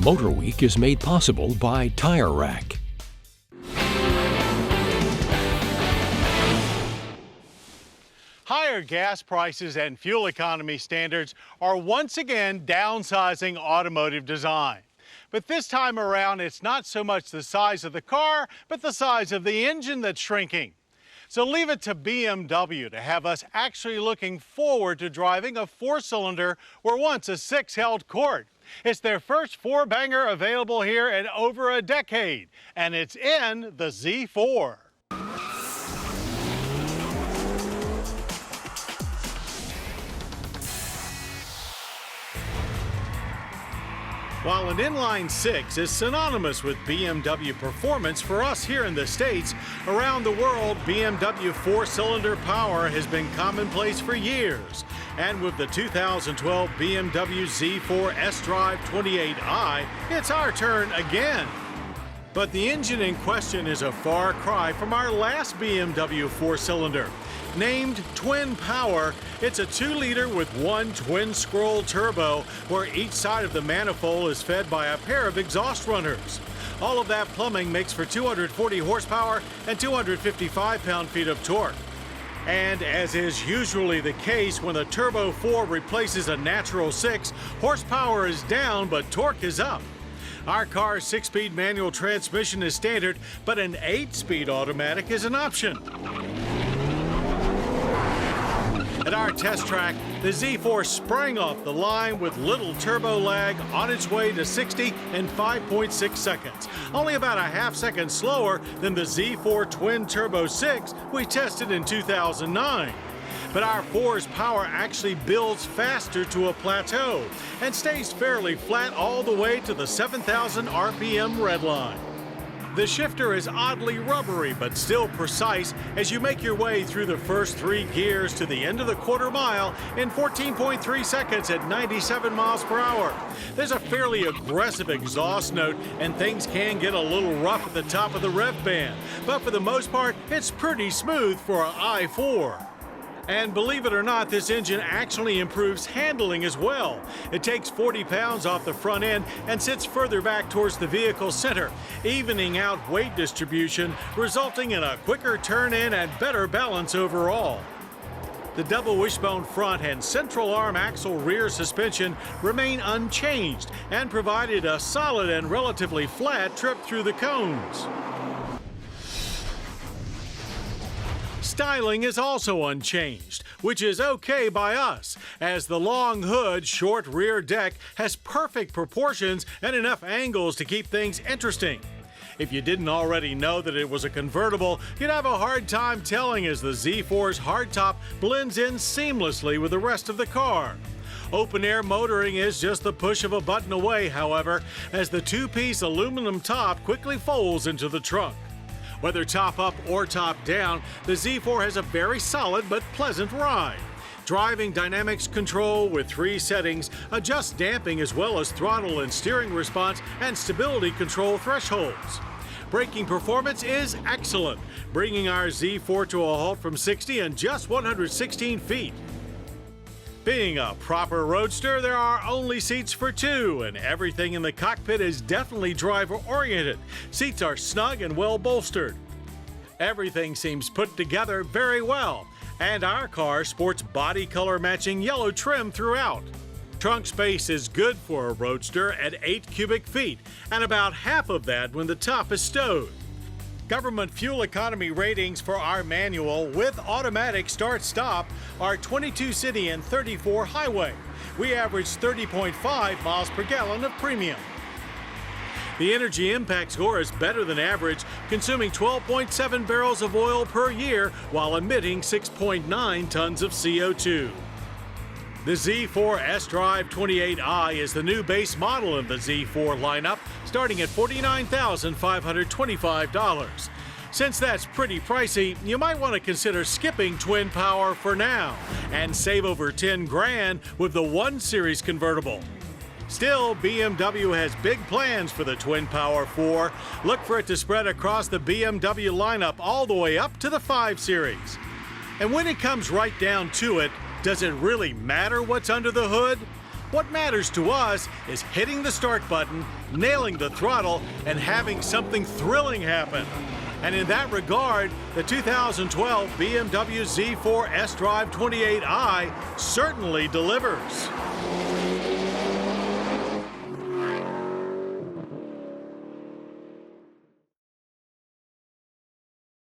MotorWeek is made possible by Tire Rack. Higher gas prices and fuel economy standards are once again downsizing automotive design. But this time around, it's not so much the size of the car, but the size of the engine that's shrinking. So leave it to BMW to have us actually looking forward to driving a four-cylinder where once a six held court. It's their first four-banger available here in over a decade, and it's in the Z4. While an inline six is synonymous with BMW performance for us here in the States, around the world, BMW four-cylinder power has been commonplace for years. And with the 2012 BMW Z4 S-Drive 28i, it's our turn again. But the engine in question is a far cry from our last BMW four-cylinder. Named Twin Power, it's a 2-liter with one twin-scroll turbo where each side of the manifold is fed by a pair of exhaust runners. All of that plumbing makes for 240 horsepower and 255 pound-feet of torque. And as is usually the case when a Turbo 4 replaces a natural 6, horsepower is down but torque is up. Our car's 6-speed manual transmission is standard, but an 8-speed automatic is an option. At our test track, the Z4 sprang off the line with little turbo lag on its way to 60 in 5.6 seconds, only about a half second slower than the Z4 Twin Turbo 6 we tested in 2009. But our 4's power actually builds faster to a plateau and stays fairly flat all the way to the 7,000 RPM red line. The shifter is oddly rubbery but still precise as you make your way through the first 3 gears to the end of the quarter mile in 14.3 seconds at 97 miles per hour. There's a fairly aggressive exhaust note and things can get a little rough at the top of the rev band, but for the most part, it's pretty smooth for an i4. And believe it or not, this engine actually improves handling as well. It takes 40 pounds off the front end and sits further back towards the vehicle center, evening out weight distribution, resulting in a quicker turn in and better balance overall. The double wishbone front and central arm axle rear suspension remain unchanged and provided a solid and relatively flat trip through the cones. Styling is also unchanged, which is okay by us, as the long hood, short rear deck has perfect proportions and enough angles to keep things interesting. If you didn't already know that it was a convertible, you'd have a hard time telling as the Z4's hardtop blends in seamlessly with the rest of the car. Open-air motoring is just the push of a button away, however, as the 2-piece aluminum top quickly folds into the trunk. Whether top up or top down, the Z4 has a very solid but pleasant ride. Driving dynamics control with 3 settings adjusts damping as well as throttle and steering response and stability control thresholds. Braking performance is excellent, bringing our Z4 to a halt from 60 in just 116 feet. Being a proper Roadster, there are only seats for 2, and everything in the cockpit is definitely driver-oriented. Seats are snug and well-bolstered. Everything seems put together very well, and our car sports body color matching yellow trim throughout. Trunk space is good for a Roadster at 8 cubic feet, and about half of that when the top is stowed. Government fuel economy ratings for our manual with automatic start-stop are 22 city and 34 highway. We average 30.5 miles per gallon of premium. The energy impact score is better than average, consuming 12.7 barrels of oil per year while emitting 6.9 tons of CO2. The Z4 S-Drive 28i is the new base model in the Z4 lineup, starting at $49,525. Since that's pretty pricey, you might want to consider skipping Twin Power for now and save over 10 grand with the 1 Series convertible. Still, BMW has big plans for the Twin Power 4. Look for it to spread across the BMW lineup all the way up to the 5 Series. And when it comes right down to it, does it really matter what's under the hood? What matters to us is hitting the start button, nailing the throttle, and having something thrilling happen. And in that regard, the 2012 BMW Z4 S-Drive 28i certainly delivers.